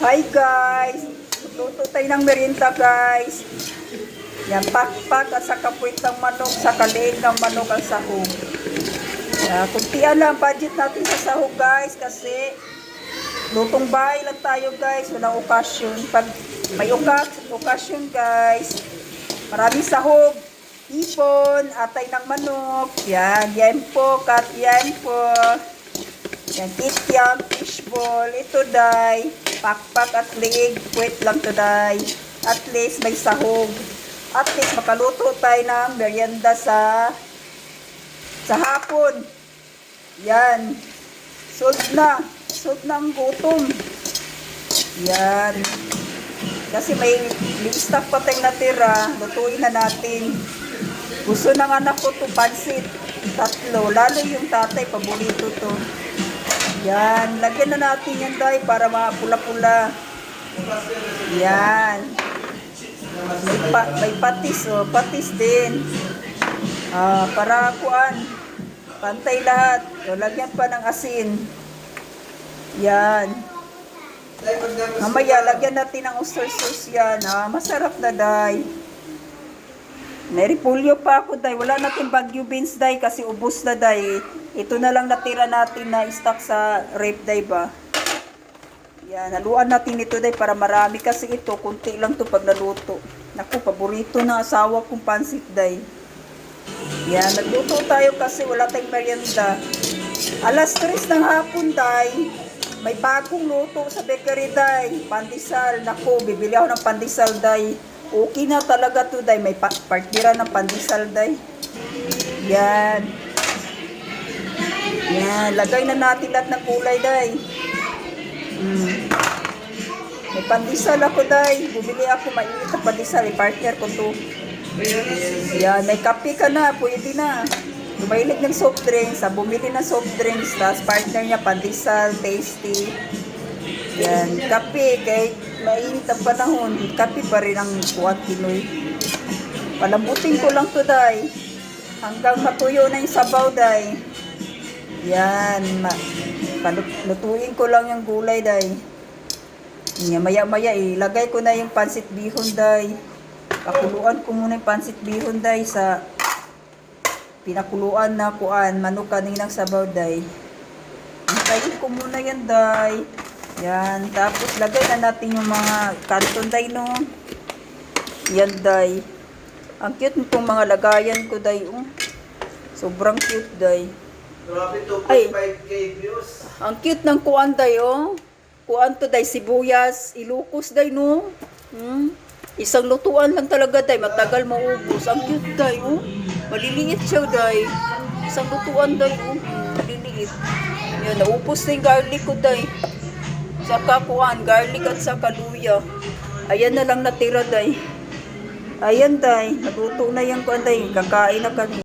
Hi guys! Luto tayo ng merienda guys. Yan, pakpak at saka puwit ng manok, saka leeg ng manok ang sahog. Kuntian lang budget natin sa sahog guys kasi lutong bahay lang tayo guys. Walang okasyon. Pag may okasyon guys, maraming sahog, ipon, atay ng manok. Yan po, kat yan po. Yan, kityam, fishball. Ito day, pakpak at leeg, puwit lang to day. At least may sahog. At least makaluto tayo ng merienda sa hapon. Yan. Solve na ang gutom. Yan. Kasi may stock pa tayong natira. Lutuin na natin. Gusto ng anak ko to pansit. 3. Lalo yung tatay, paborito to. Yan. Lagyan na natin yan day para mapula-pula. Yan. May patis, oh. Patis din. Para kuan. Pantay lahat. So, lagyan pa ng asin. Yan. Mamaya, lagyan natin ng oyster sauce yan. Masarap na, day. May repolyo pa ako, day. Wala natin Baguio beans, day, kasi ubos na, day. Ito na lang natira natin na stock sa rep, day ba? Yan, haluan natin ito, day, para marami. Kasi ito, kunti lang to pag naluto. Naku, paborito na asawa kong pansit, day. Yan, nagluto tayo kasi wala tayong merienda. Alas 3 ng hapon, day. May bagong luto sa bakery, day. Pandesal. Naku, bibili ako ng pandesal, day. Okay na talaga to, day. May partira ng pandesal, day. Yan. Yan. Lagay na natin lahat ng kulay, day. May pandesal ako, day. Bumili ako mainit na pandesal. I-partner ko to. Yan. May kape ka na. Pwede na. Lumahilig ng soft drinks. Bumili ng soft drinks. Tapos partner niya pandesal. Tasty. Yan. Kape. Kahit mainit ang panahon. Kape pa rin ang kuwat Pinoy. Palambutin ko lang to, day. Hanggang matuyo na yung sabaw, day. Yan. Lutuin ko lang yung gulay, day. Maya-maya, ilagay ko na yung pansit bihon, day. Pakuluan ko muna yung pansit bihon, day, sa pinakuluan na kuan. Manok kaninang sabaw, day. Hintayin ko muna yan, day. Yan. Tapos, lagay na natin yung mga kanton, day, no? Yan, day. Ang cute nitong mga lagayan ko, day. Sobrang cute, day. Grabe, 2.5k views. Ang cute ng kuan, day, oh. Kuan to, day, sibuyas, ilukos, day, no? Isang lutuan lang talaga, day. Matagal maubos. Ang cute, day, oh. Maliliit siya, day. Isang lutuan, day, oh. Maliliit. Yan, naubos na yung garlic ko, day. Saka kuan, garlic at saka luya. Ayan na lang natira, day. Ayan, day. Naluto na yung kuan, day. Kakain na kami.